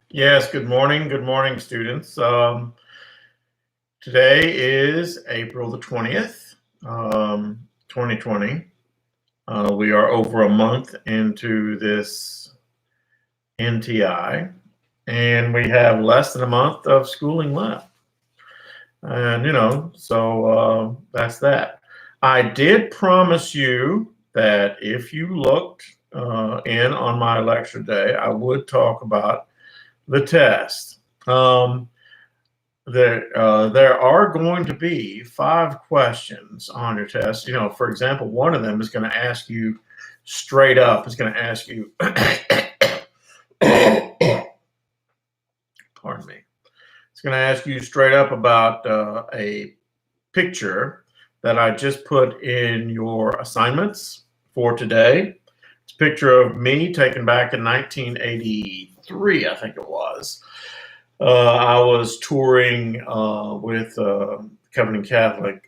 Yes, good morning. Good morning, students. Today is April the 20th, 2020. We are over a month into this NTI, and we have less than a month of schooling left. And, that's that. I did promise you that if you looked in on my lecture day, I would talk about the test. There are going to be 5 questions on your test. For example, one of them is going to ask you straight up. It's going to ask you, pardon me. It's going to ask you straight up about a picture that I just put in your assignments for today. It's a picture of me taken back in 1983, I think it was. I was touring with Covenant Catholic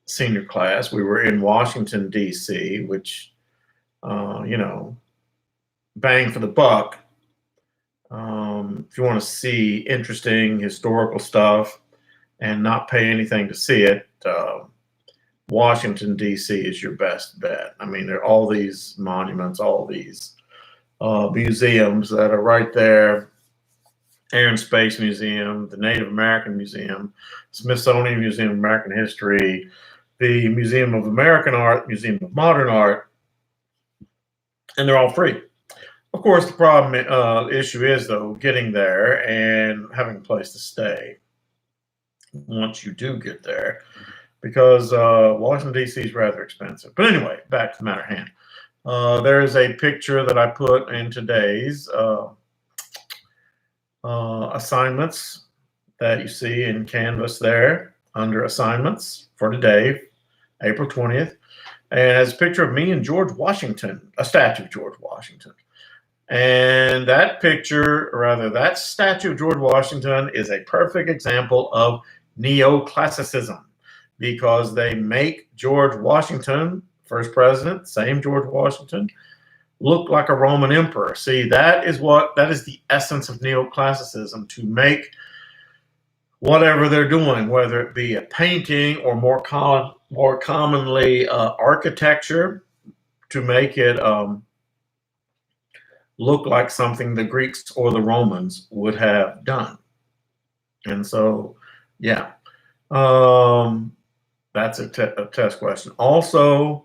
senior class. We were in Washington, D.C., which, bang for the buck. If you want to see interesting historical stuff and not pay anything to see it, Washington, D.C. is your best bet. I mean, there are all these monuments, all these museums that are right there. Air and Space Museum, the Native American Museum, Smithsonian Museum of American History, the Museum of American Art, Museum of Modern Art, and they're all free. Of course, the problem issue is, though, getting there and having a place to stay once you do get there, because Washington, D.C. is rather expensive. But anyway, back to the matter at hand. There is a picture that I put in today's assignments that you see in Canvas there under assignments for today, April 20th. And it has a picture of me and George Washington, a statue of George Washington. And that picture, or rather that statue of George Washington, is a perfect example of neoclassicism, because they make George Washington, first president, same George Washington, look like a Roman emperor. See, that is the essence of neoclassicism, to make whatever they're doing, whether it be a painting or more commonly architecture, to make it look like something the Greeks or the Romans would have done. And so, yeah, that's a test question. Also,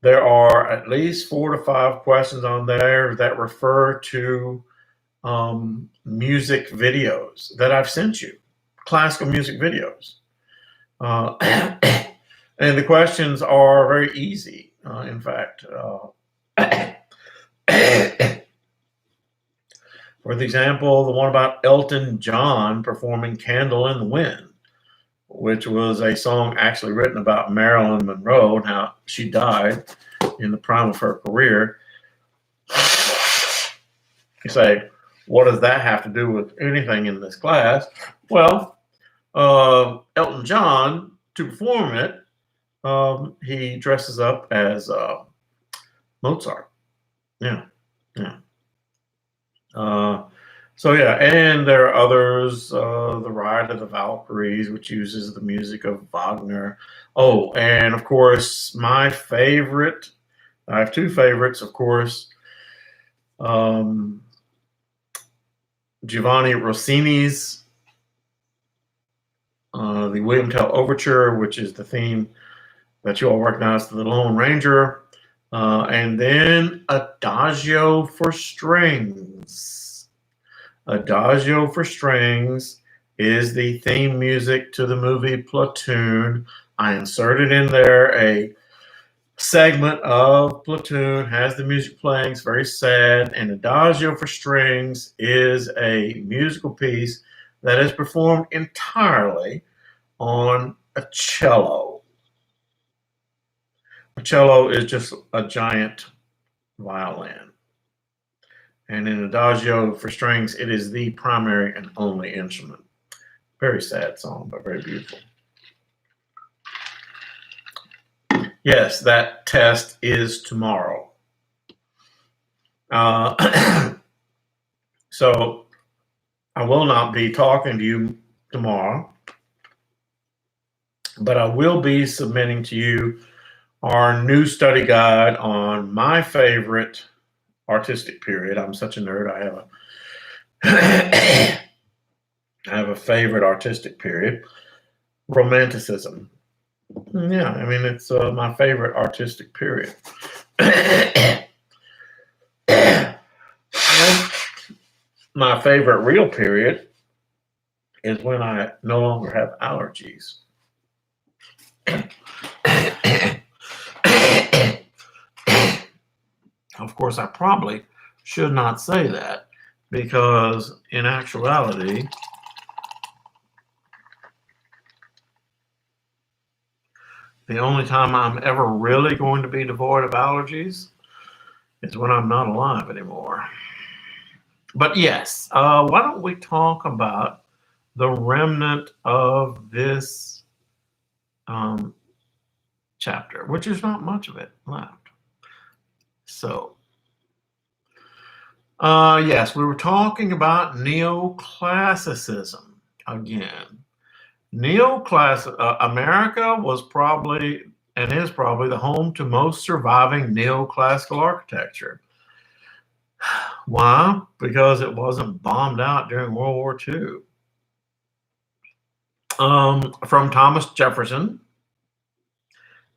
there are at least 4 to 5 questions on there that refer to music videos that I've sent you, classical music videos. And the questions are very easy, in fact. For example, the one about Elton John performing Candle in the Wind, which was a song actually written about Marilyn Monroe and how she died in the prime of her career. You say, what does that have to do with anything in this class? Well, Elton John, to perform it, he dresses up as Mozart. Yeah. So yeah, and there are others, the Ride of the Valkyries, which uses the music of Wagner. Oh, and of course, my favorite, I have 2 favorites, of course. Giovanni Rossini's the William Tell Overture, which is the theme that you all recognize, the Lone Ranger, and then Adagio for Strings. Adagio for Strings is the theme music to the movie Platoon. I inserted in there a segment of Platoon, has the music playing. It's very sad. And Adagio for Strings is a musical piece that is performed entirely on a cello. A cello is just a giant violin. And in Adagio for Strings, it is the primary and only instrument. Very sad song, but very beautiful. Yes, that test is tomorrow. So I will not be talking to you tomorrow, but I will be submitting to you our new study guide on my favorite artistic period. I'm such a nerd. I have a favorite artistic period, Romanticism. Yeah, I mean, it's my favorite artistic period. My favorite real period is when I no longer have allergies. Of course, I probably should not say that, because in actuality, the only time I'm ever really going to be devoid of allergies is when I'm not alive anymore. But yes, why don't we talk about the remnant of this chapter, which is not much of it left. So, yes, we were talking about neoclassicism again. America was probably and is probably the home to most surviving neoclassical architecture. Why? Because it wasn't bombed out during World War II. From Thomas Jefferson,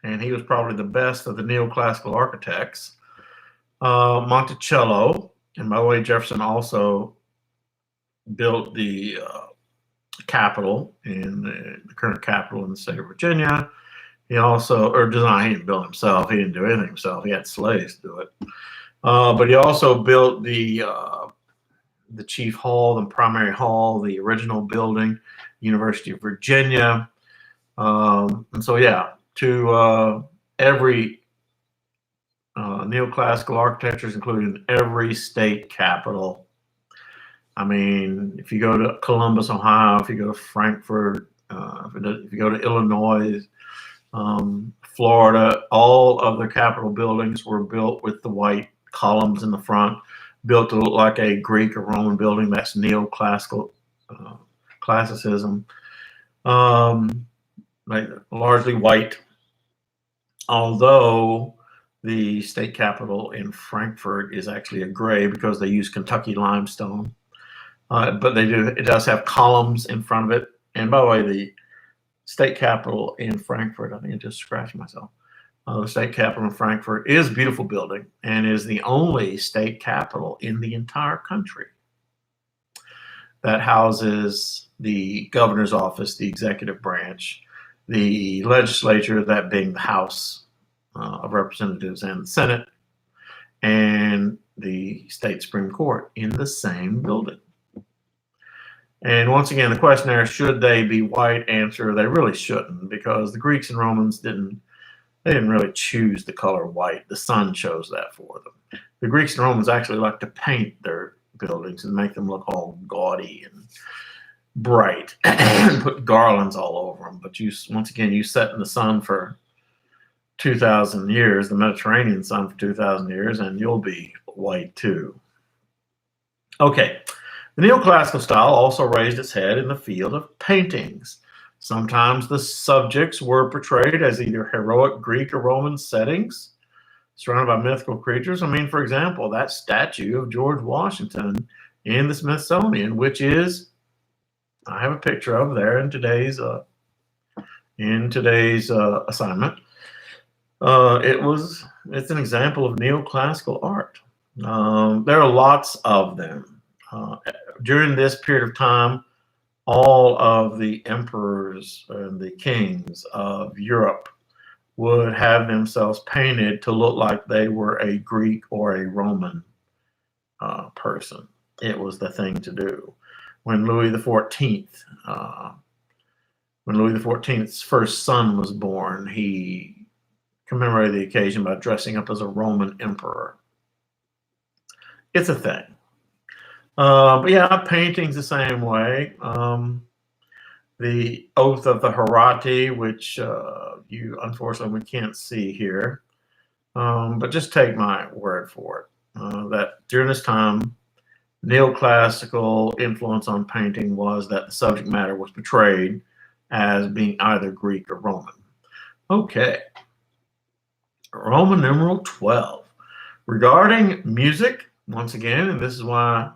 and he was probably the best of the neoclassical architects. Monticello, and by the way, Jefferson also built the Capitol in the current Capitol in the state of Virginia. He also, or designed, he didn't build himself. He didn't do anything himself. He had slaves do it. But he also built the Chief Hall, the Primary Hall, the original building, University of Virginia. And so, yeah, to every neoclassical architectures, including every state capital. I mean, if you go to Columbus, Ohio, if you go to Frankfurt, if you go to Illinois, Florida, all of the Capitol buildings were built with the white columns in the front, built to look like a Greek or Roman building. That's neoclassical classicism. Like largely white, although the state capitol in Frankfurt is actually a gray because they use Kentucky limestone. But it does have columns in front of it. And by the way, the state capitol in Frankfurt, I think I just scratched myself. The state capitol in Frankfurt is a beautiful building and is the only state capitol in the entire country that houses the governor's office, the executive branch, the legislature, that being the House of Representatives and the Senate, and the state Supreme Court in the same building. And once again, the question there, should they be white? Answer, they really shouldn't, because the Greeks and Romans didn't really choose the color white. The sun chose that for them. The Greeks and Romans actually like to paint their buildings and make them look all gaudy and bright and put garlands all over them. But once again, you set in the sun for 2,000 years, the Mediterranean sun for 2,000 years, and you'll be white too. Okay. The neoclassical style also raised its head in the field of paintings. Sometimes the subjects were portrayed as either heroic Greek or Roman settings, surrounded by mythical creatures. I mean, for example, that statue of George Washington in the Smithsonian, which is, I have a picture of there in today's assignment. It's an example of neoclassical art. There are lots of them. During this period of time, all of the emperors and the kings of Europe would have themselves painted to look like they were a Greek or a Roman person. It was the thing to do. When Louis XIV's first son was born, he commemorated the occasion by dressing up as a Roman emperor. It's a thing. But yeah, painting's the same way. The Oath of the Herati, which you unfortunately we can't see here, but just take my word for it, that during this time, neoclassical influence on painting was that the subject matter was portrayed as being either Greek or Roman. Okay, Roman numeral 12. Regarding music, once again, and this is why,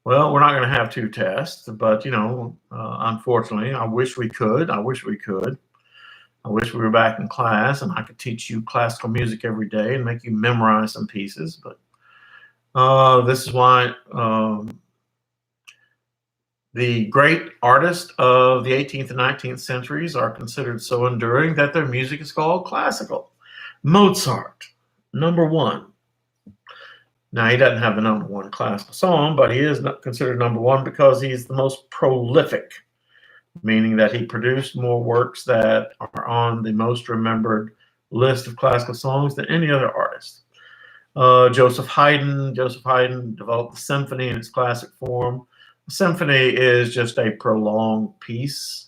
well, we're not going to have two tests, but, unfortunately, I wish we could. I wish we were back in class and I could teach you classical music every day and make you memorize some pieces, but this is why the great artists of the 18th and 19th centuries are considered so enduring that their music is called classical. Mozart, number one. Now, he doesn't have the number one classical song, but he is considered number one because he's the most prolific, meaning that he produced more works that are on the most remembered list of classical songs than any other artist. Joseph Haydn developed the symphony in its classic form. A symphony is just a prolonged piece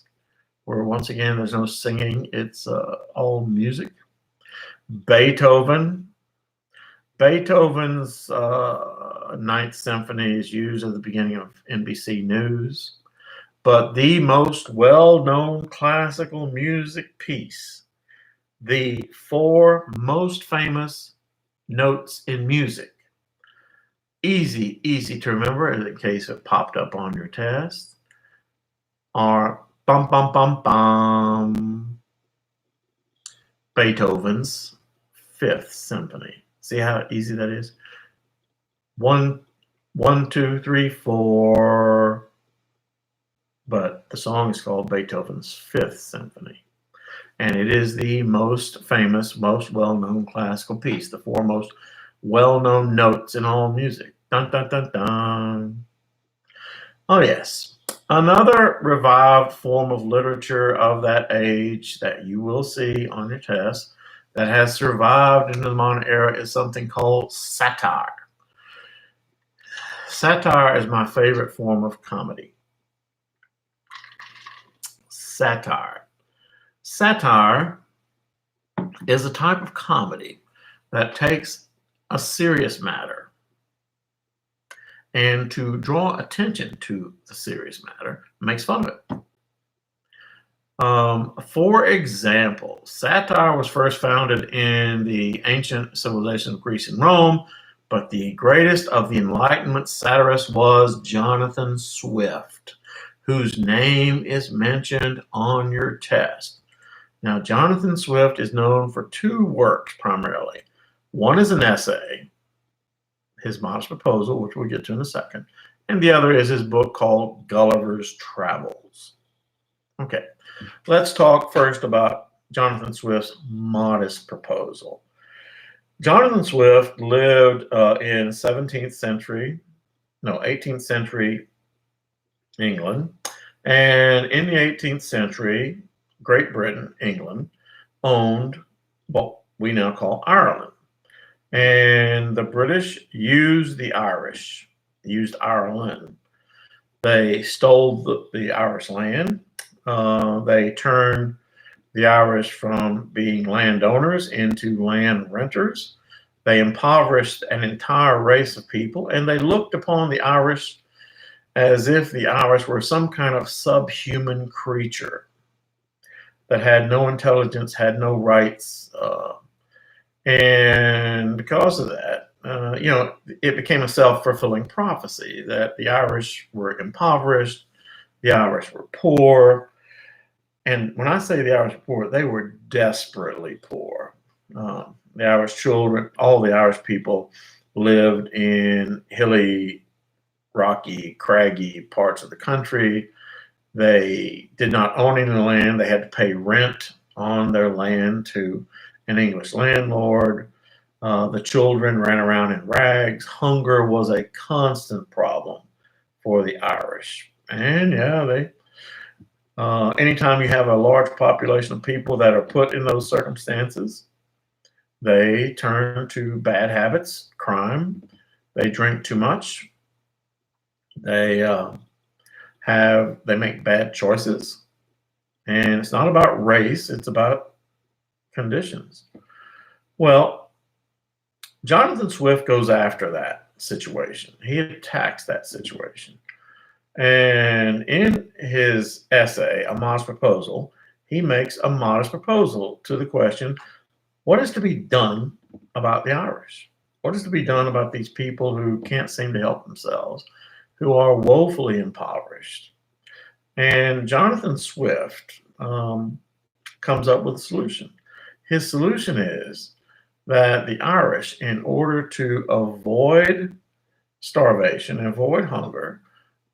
where, once again, there's no singing. It's all music. Beethoven's Ninth Symphony is used at the beginning of NBC News. But the most well-known classical music piece, the four most famous notes in music, easy to remember in case it popped up on your test, are bum bum bum bum, Beethoven's Fifth Symphony. See how easy that is? 1, 2, 3, 4. But the song is called Beethoven's Fifth Symphony. And it is the most famous, most well-known classical piece, the four most well-known notes in all music. Dun, dun, dun, dun. Oh, yes. Another revived form of literature of that age that you will see on your test that has survived into the modern era is something called satire. Satire is my favorite form of comedy. Satire. Satire is a type of comedy that takes a serious matter and to draw attention to the serious matter makes fun of it. For example, satire was first founded in the ancient civilization of Greece and Rome, but the greatest of the Enlightenment satirists was Jonathan Swift, whose name is mentioned on your test. Now, Jonathan Swift is known for two works primarily. One is an essay, his Modest Proposal, which we'll get to in a second, and the other is his book called Gulliver's Travels. Okay, let's talk first about Jonathan Swift's Modest Proposal. Jonathan Swift lived in 18th century England. And in the 18th century, Great Britain, England, owned what we now call Ireland. And the British used the Irish, used Ireland. They stole the Irish land. They turned the Irish from being landowners into land renters. They impoverished an entire race of people, and they looked upon the Irish as if the Irish were some kind of subhuman creature that had no intelligence, had no rights. And because of that, it became a self-fulfilling prophecy that the Irish were impoverished, the Irish were poor. And when I say the Irish were poor, they were desperately poor. The Irish children, all the Irish people lived in hilly, rocky, craggy parts of the country. They did not own any land. They had to pay rent on their land to an English landlord. The children ran around in rags. Hunger was a constant problem for the Irish. And yeah, anytime you have a large population of people that are put in those circumstances, they turn to bad habits, crime. They drink too much. They make bad choices. And it's not about race, it's about conditions. Well, Jonathan Swift goes after that. situation. He attacks that situation. And in his essay, A Modest Proposal, he makes a modest proposal to the question, what is to be done about the Irish? What is to be done about these people who can't seem to help themselves, who are woefully impoverished? And Jonathan Swift comes up with a solution. His solution is that the Irish, in order to avoid starvation, avoid hunger,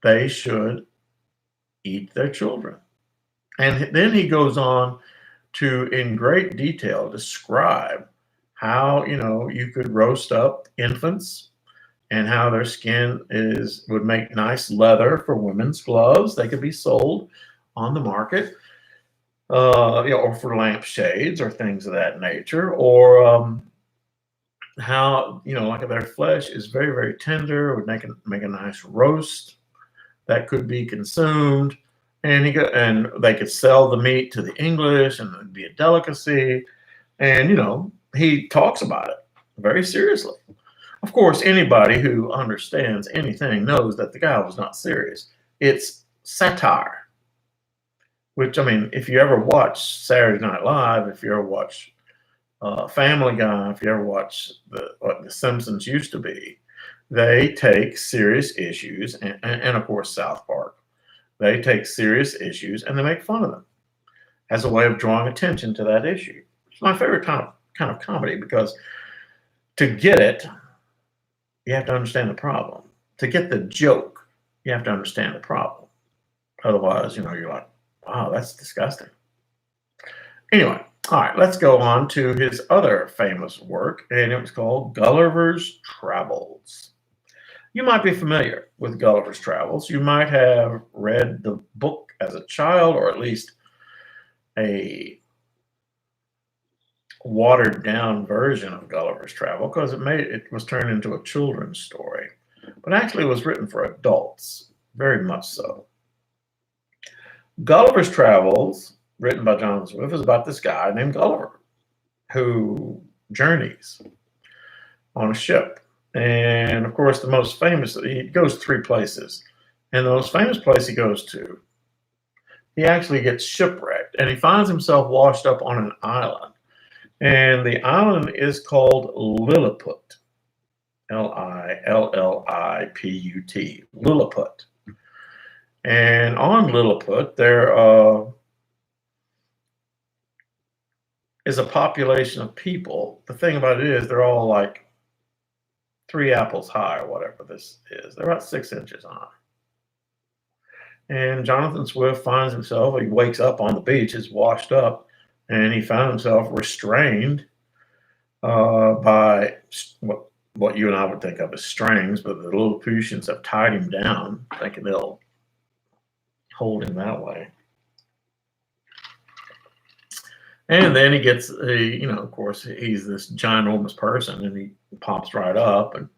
they should eat their children. And then he goes on to, in great detail, describe how, you could roast up infants and how their skin would make nice leather for women's gloves. They could be sold on the market, or for lampshades or things of that nature, or how, like their flesh is very, very tender, would make a nice roast that could be consumed. And they could sell the meat to the English, and it'd be a delicacy. And he talks about it very seriously. Of course, anybody who understands anything knows that the guy was not serious. It's satire. Which, I mean, if you ever watch Saturday Night Live, if you ever watch Family Guy, if you ever watch what The Simpsons used to be, they take serious issues, and of course South Park. They take serious issues and they make fun of them as a way of drawing attention to that issue. It's my favorite kind of comedy, because to get it, you have to understand the problem. To get the joke, you have to understand the problem. Otherwise, you're like, wow, that's disgusting. Anyway, all right, let's go on to his other famous work, and it was called Gulliver's Travels. You might be familiar with Gulliver's Travels. You might have read the book as a child, or at least a watered down version of Gulliver's Travel, because it was turned into a children's story. But actually it was written for adults, very much so. Gulliver's Travels, written by Jonathan Swift, is about this guy named Gulliver who journeys on a ship. And of course, the most famous, he goes 3 places. And the most famous place he goes to, he actually gets shipwrecked, and he finds himself washed up on an island. And the island is called Lilliput. Lilliput. Lilliput. And on Lilliput, there is a population of people. The thing about it is, they're all like 3 apples high, or whatever this is. They're about 6 inches high. And Jonathan Swift finds himself, he wakes up on the beach, is washed up, and he found himself restrained by what you and I would think of as strings, but the Lilliputians have tied him down, thinking they'll hold him that way. And then he gets of course, he's this ginormous person, and he pops right up. And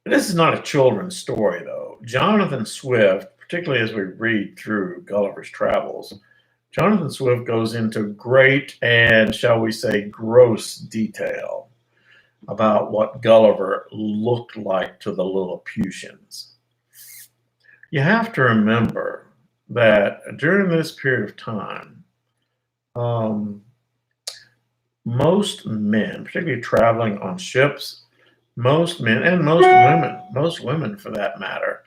this is not a children's story, though. Jonathan Swift, particularly as we read through Gulliver's Travels, Jonathan Swift goes into great and, shall we say, gross detail about what Gulliver looked like to the Lilliputians. You have to remember that during this period of time, most men, particularly traveling on ships, most men and most women for that matter,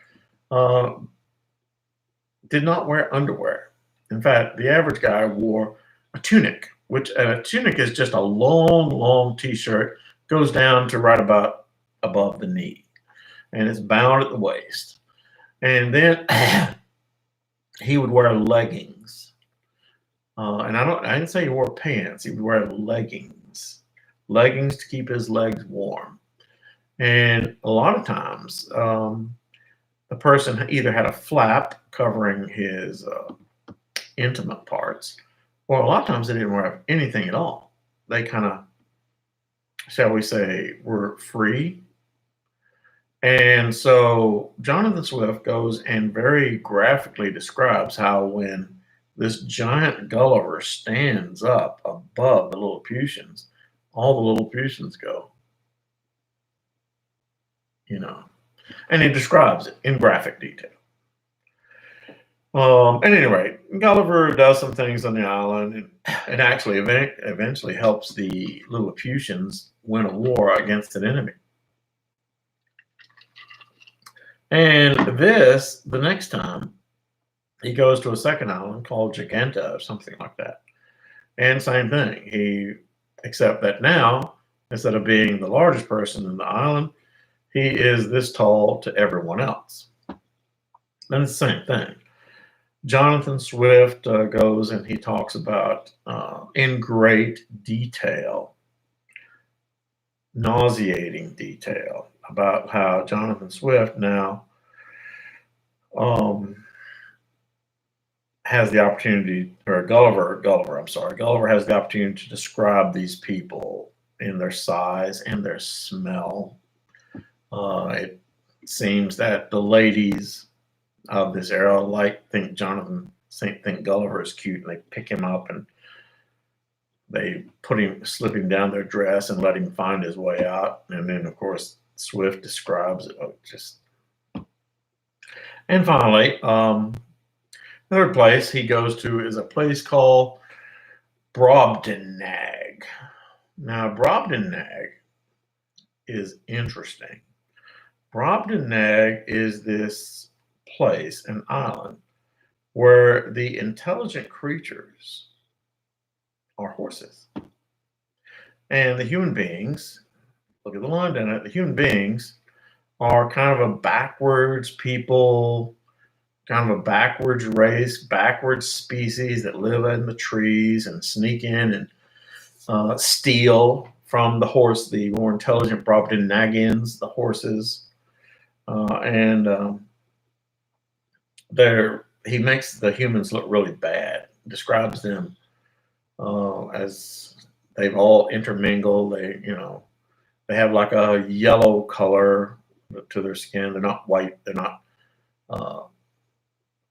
did not wear underwear. In fact, the average guy wore a tunic, which a tunic is just a long t-shirt, goes down to right about above the knee, and it's bound at the waist. And then he would wear leggings. And I didn't say he wore pants. He would wear leggings to keep his legs warm. And a lot of times, the person either had a flap covering his intimate parts, or a lot of times they didn't wear anything at all. They kind of, shall we say, were free. And so Jonathan Swift goes and very graphically describes how when this giant Gulliver stands up above the Lilliputians, all the Lilliputians go, you know. And he describes it in graphic detail. At any rate, Gulliver does some things on the island and actually eventually helps the Lilliputians win a war against an enemy. And the next time, he goes to a second island called Giganta or something like that. And same thing. Except that now, instead of being the largest person in the island, he is this tall to everyone else. And it's the same thing. Jonathan Swift goes and he talks about in great detail, nauseating detail, about how Jonathan Swift now has the opportunity, or Gulliver has the opportunity to describe these people in their size and their smell. It seems that the ladies of this era think Gulliver is cute, and they pick him up and they slip him down their dress and let him find his way out. And then, of course, Swift describes it And finally, third place he goes to is a place called Brobdingnag. Now, Brobdingnag is interesting. Brobdingnag is this place, an island, where the intelligent creatures are horses. And the human beings, look at the line down it, the human beings are kind of a backwards people, kind of a backwards race, backwards species that live in the trees and sneak in and steal from the more intelligent Brobdingnagians, the horses. He makes the humans look really bad, describes them as they've all intermingled. They have like a yellow color to their skin. They're not white. They're not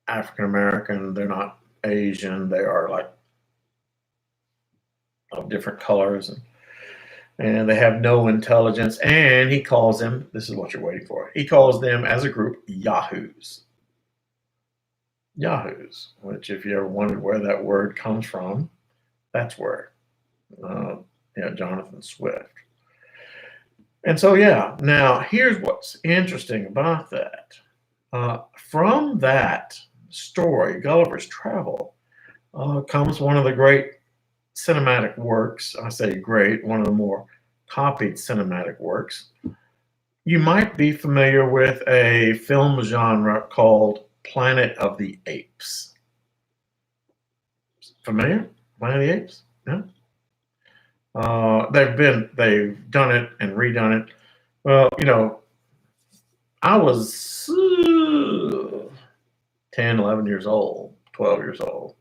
African American. They're not Asian. They are like of different colors, and they have no intelligence. And he calls them, this is what you're waiting for, he calls them as a group Yahoos. Yahoos, which if you ever wondered where that word comes from, that's where Jonathan Swift. And so, now here's what's interesting about that. From that story, Gulliver's Travel, comes one of the great cinematic works. I say great, one of the more copied cinematic works. You might be familiar with a film genre called Planet of the Apes. Familiar? Planet of the Apes? Yeah. They've done it and redone it. Well, I was 10, 11 years old, 12 years old,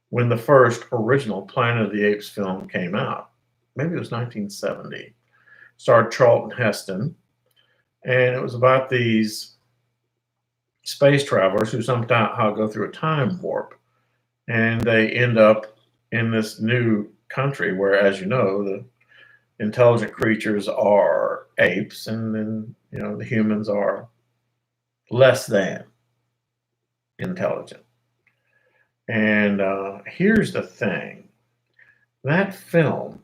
when the first original Planet of the Apes film came out. Maybe it was 1970. Starred Charlton Heston, and it was about these space travelers who somehow go through a time warp, and they end up in this new country where, as you know, the intelligent creatures are apes, and then the humans are less than intelligent. And here's the thing. That film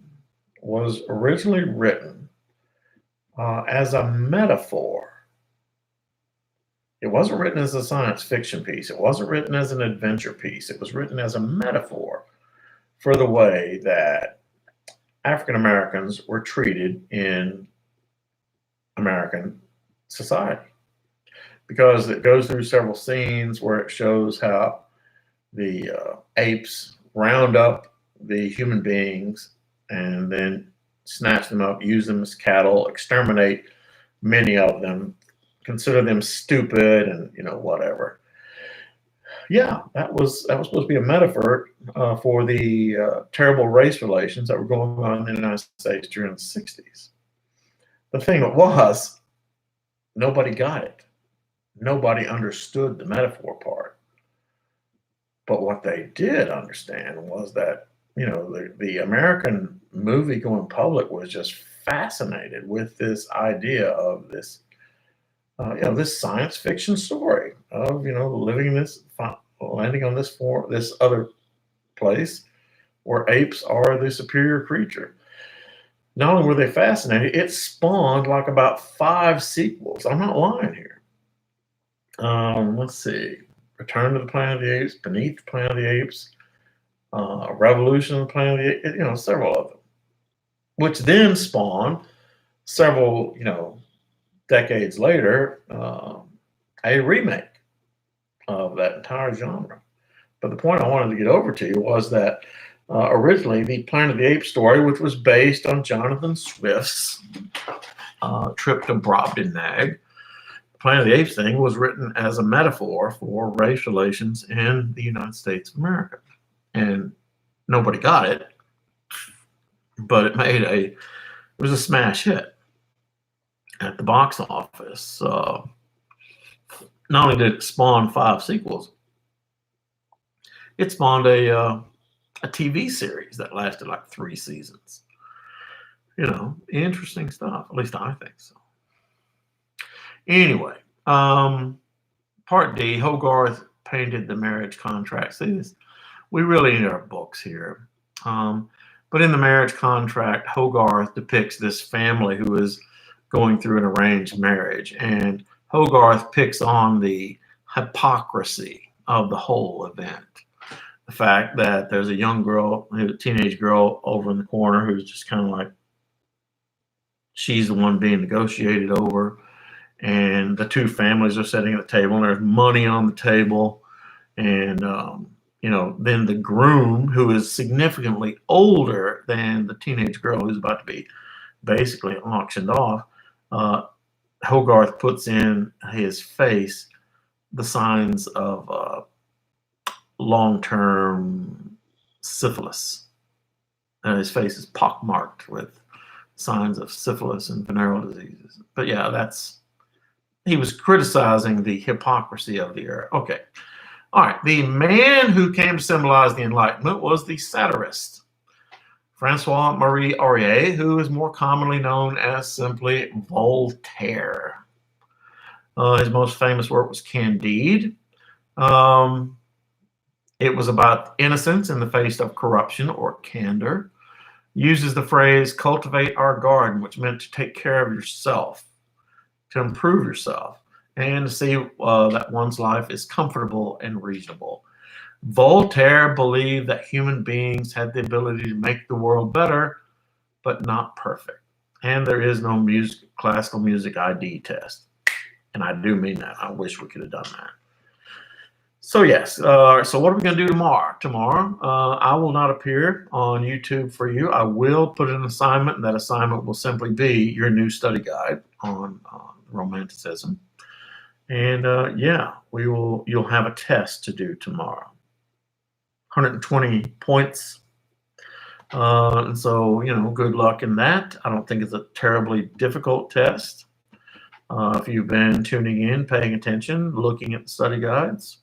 was originally written as a metaphor. It wasn't written as a science fiction piece. It wasn't written as an adventure piece. It was written as a metaphor for the way that African Americans were treated in American society. Because it goes through several scenes where it shows how the apes round up the human beings and then snatch them up, use them as cattle, exterminate many of them, consider them stupid, and whatever. Yeah, that was supposed to be a metaphor for the terrible race relations that were going on in the United States during the 60s. The thing was, nobody got it. Nobody understood the metaphor part. But what they did understand was that the American movie-going public was just fascinated with this idea of this, this science fiction story of, living landing on this other place where apes are the superior creature. Not only were they fascinated, it spawned like about 5 sequels. I'm not lying here. Let's see. Return to the Planet of the Apes, Beneath the Planet of the Apes, Revolution of the Planet of the Apes, several of them, which then spawned several, decades later, a remake of that entire genre. But the point I wanted to get over to you was that originally the Planet of the Apes story, which was based on Jonathan Swift's trip to Brobdingnag, the Planet of the Apes thing was written as a metaphor for race relations in the United States of America. And nobody got it, but it was a smash hit at the box office. Not only did it spawn 5 sequels, it spawned a TV series that lasted like 3 seasons. Interesting stuff. At least I think so. Anyway, part D, Hogarth painted the marriage contract. See this? We really need our books here. But in the marriage contract, Hogarth depicts this family who is going through an arranged marriage. And Hogarth picks on the hypocrisy of the whole event. The fact that there's a young girl, a teenage girl over in the corner who's just kind of like, she's the one being negotiated over. And the 2 families are sitting at the table and there's money on the table. And, then the groom, who is significantly older than the teenage girl who's about to be basically auctioned off, Hogarth puts in his face the signs of long-term syphilis. His face is pockmarked with signs of syphilis and venereal diseases. But yeah, he was criticizing the hypocrisy of the era. Okay. All right. The man who came to symbolize the Enlightenment was the satirist, Francois-Marie Aurier, who is more commonly known as simply Voltaire. His most famous work was Candide. It was about innocence in the face of corruption or candor. Uses the phrase cultivate our garden, which meant to take care of yourself, to improve yourself, and to see that one's life is comfortable and reasonable. Voltaire believed that human beings had the ability to make the world better, but not perfect. And there is no classical music ID test. And I do mean that. I wish we could have done that. So yes, so what are we going to do tomorrow? Tomorrow, I will not appear on YouTube for you. I will put an assignment, and that assignment will simply be your new study guide on Romanticism. And you'll have a test to do tomorrow. 120 points. And so, good luck in that. I don't think it's a terribly difficult test. If you've been tuning in, paying attention, looking at the study guides.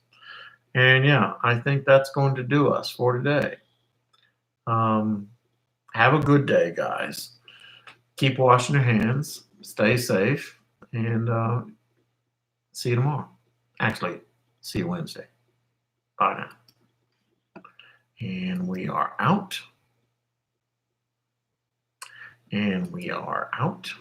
And I think that's going to do us for today. Have a good day, guys. Keep washing your hands. Stay safe. And see you tomorrow. Actually, see you Wednesday. Bye now. And we are out. And we are out.